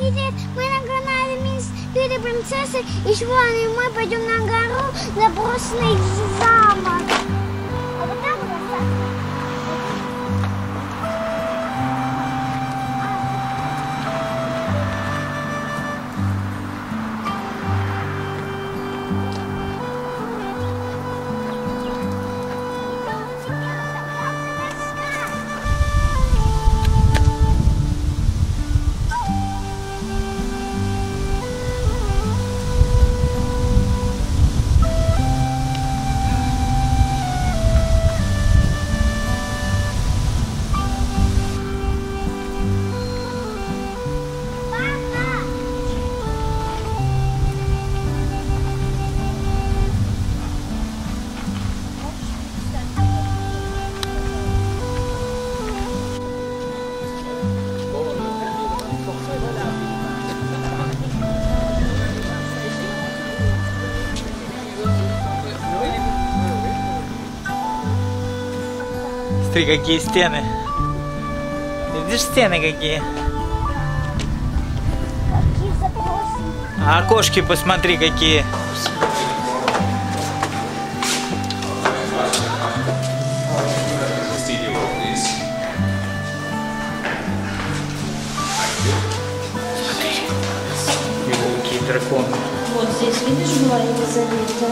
Привет, мы на канале Мисс Юрий Принцесса и сегодня мы пойдем на гору заброшенный замок. А вот там Смотри, какие стены. Видишь, стены какие? какие запросы. А окошки посмотри, какие. Елки, драконы. Вот здесь, видишь, была Елизавета.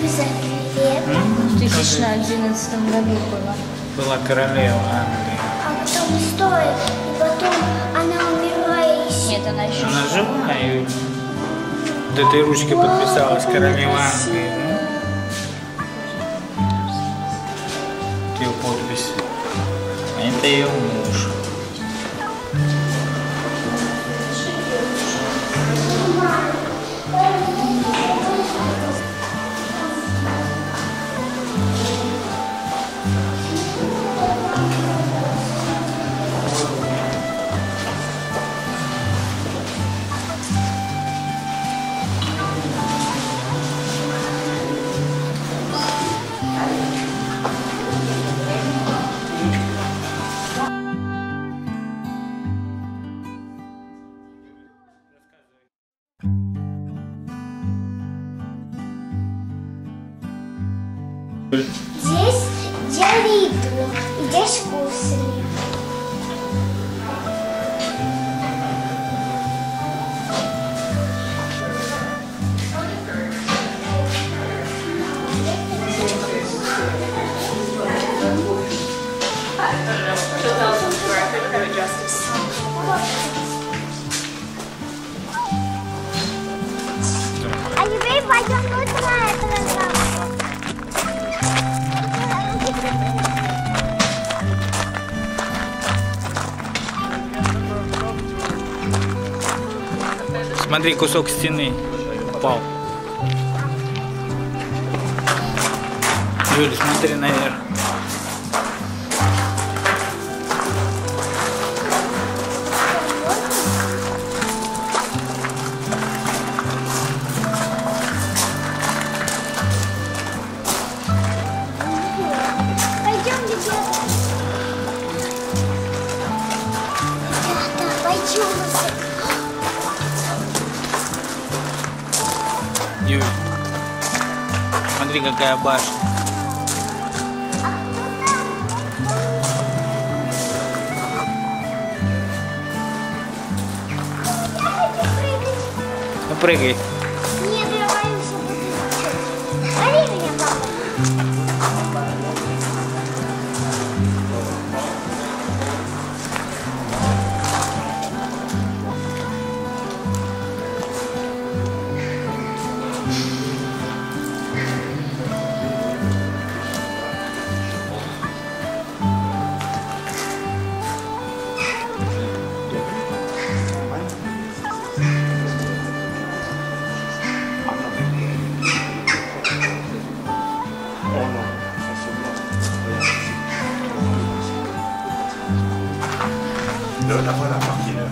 Елизавета. В 2011 году была. Была королева Англии. А потом стоит, и потом она умерла и... Нет, она еще Она жива и вот этой ручкой подписалась королева Англии. Вот ее подпись. А это ее муж. Здесь делали еду, и здесь кушали. А теперь пойдем лучше на этот замок. Смотри, кусок стены упал. Юля, смотри наверх. Пойдем, ребята. Ребята, пойдем. Юль, смотри, какая башня. Ну прыгай. Нет, я боюсь, я буду лететь. Лови меня, папа. La voilà partie là.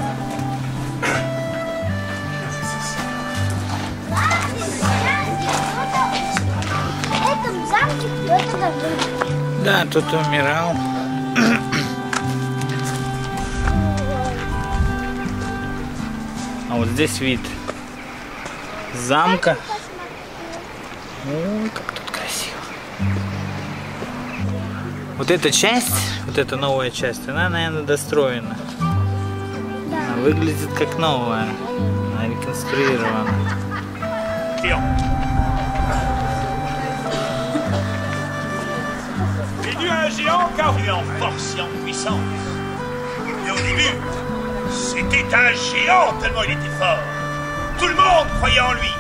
В этом замке кто-то давно. Да, тут умирал. А вот здесь вид замка. Ой, как тут красиво. Вот эта часть, вот эта новая часть, она, наверное, достроена. Да. Она выглядит как новая. Она реконструирована. C'est dû à un géant car il est en force et en puissance. Et au début, c'était un géant tellement il était fort. Tout le monde croyait en lui.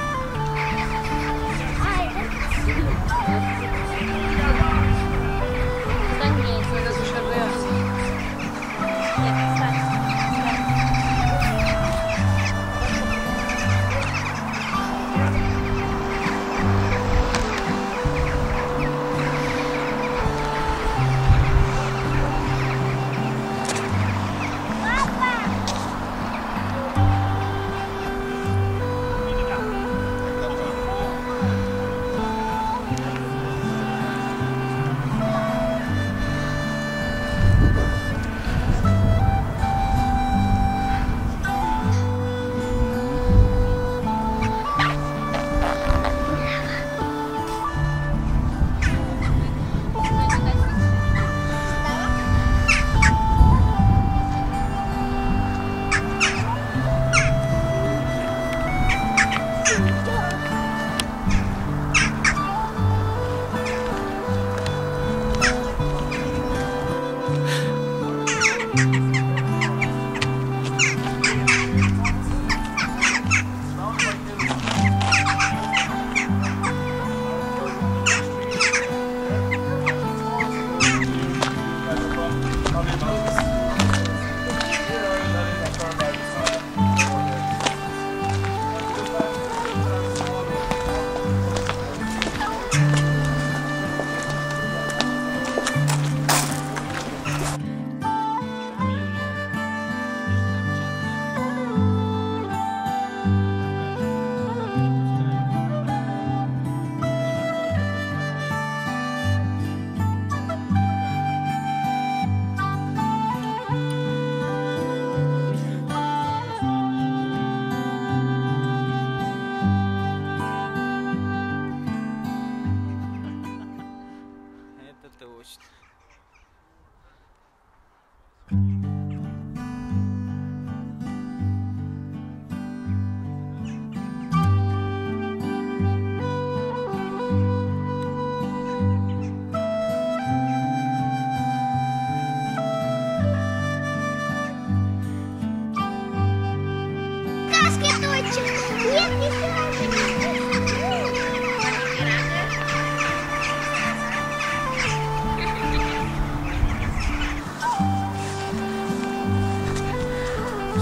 Точно. Каски точек. Нет, не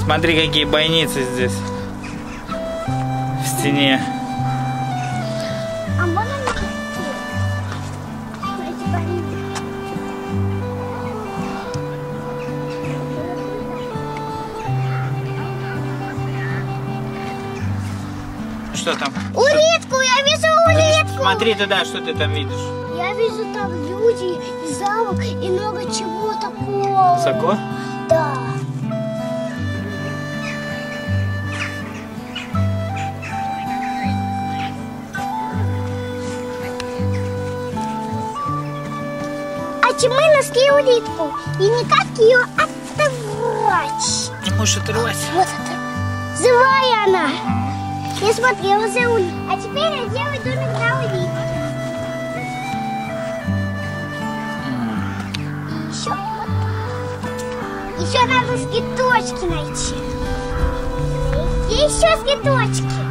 Смотри, какие бойницы здесь в стене. А можно на эти больницы? Что там? Улитку! Я вижу улитку! Смотри туда, что ты там видишь. Я вижу там люди, и замок, и много чего такого. Высоко? Да. А мы нашли улитку. И никак ее оторвать. Не можешь оторвать. Вот это. Живая она. Я смотрела за улиткой. А теперь я делаю домик на улитке. Еще надо цветочки найти. И еще цветочки.